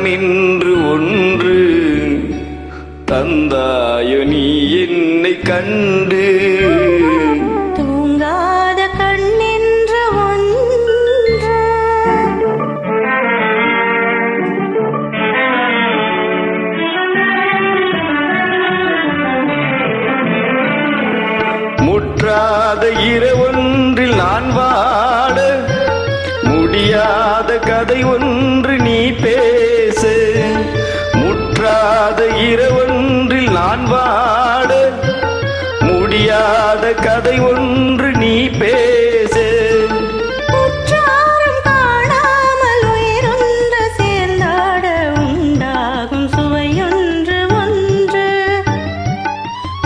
கண்ணின்று ஒன்று தந்தாயோ நீ என்னை கண்டு. தூங்காத கண்ணின்று ஒன்று முற்றாத இரவொன்றில் நான் வாட முடியாத கதை ஒன்று நீ பேச. முற்றாத இரவொன்றில் நான் வாட முடியாத கதை ஒன்று நீ பேச. உற்றாரும் காணாமல் உயிரொன்று சேர்ந்தாட உண்டாகும் சுவையொன்று ஒன்று.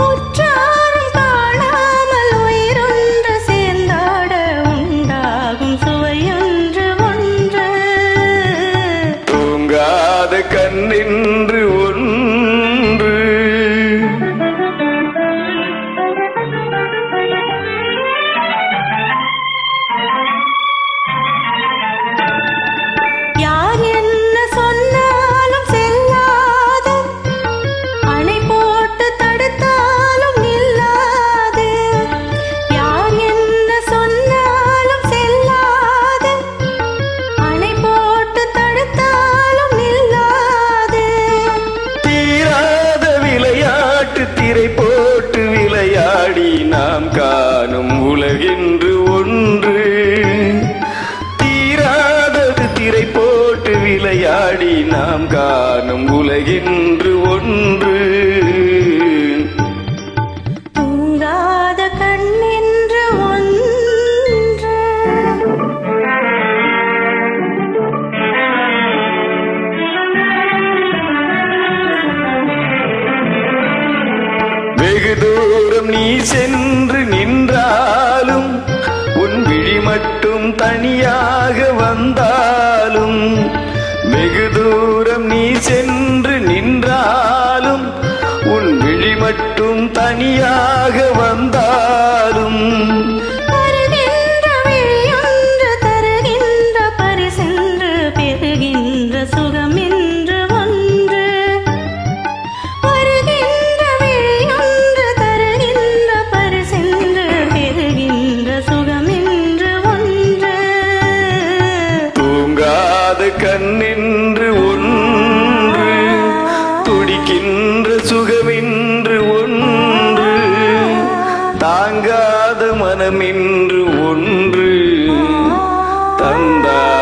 உற்றாரும் காணாமல் உயிரொன்று சேர்ந்தாட உண்டாகும் சுவையொன்று ஒன்று. தூங்காத கண்ணின்று ஒன்று யார் என்ன சொன்னாலும் செல்லாது, அணை போட்டு தடுத்தாலும் நில்லாது. யார் என்ன சொன்னாலும் செல்லாது, அணை போட்டு தடுத்தாலும் நில்லாது. தீராத விளையாட்டு திரை போட்டு விளையாடி நாம் காணும் உலகென்று ஒன்று. தீராதது திரை போட்டு விளையாடி நாம் காணும் உலகென்று ஒன்று. தூங்காத கண்ணின்று ஒன்று வெகு தூரம் நீ சென்று நின்றாலும் உன் விழி மட்டும் தனியாக வந்தாலும். வெகு தூரம் நீ சென்று நின்றாலும் உன் விழி மட்டும் தனியாக வந்தாலும். வருகின்ற விழியொன்று தருகின்ற பரிசென்று பெறுகின்ற சுகமென்று ஒன்று. வருகின்ற விழியொன்று தருகின்ற பரிசென்று பெறுகின்ற சுகமென்று ஒன்று. தூங்காத கண்ணின்று ஒன்று துடிக்கின்ற சுகமென்று ஒன்று. தாங்காத மனமென்று ஒன்று தந்தாய்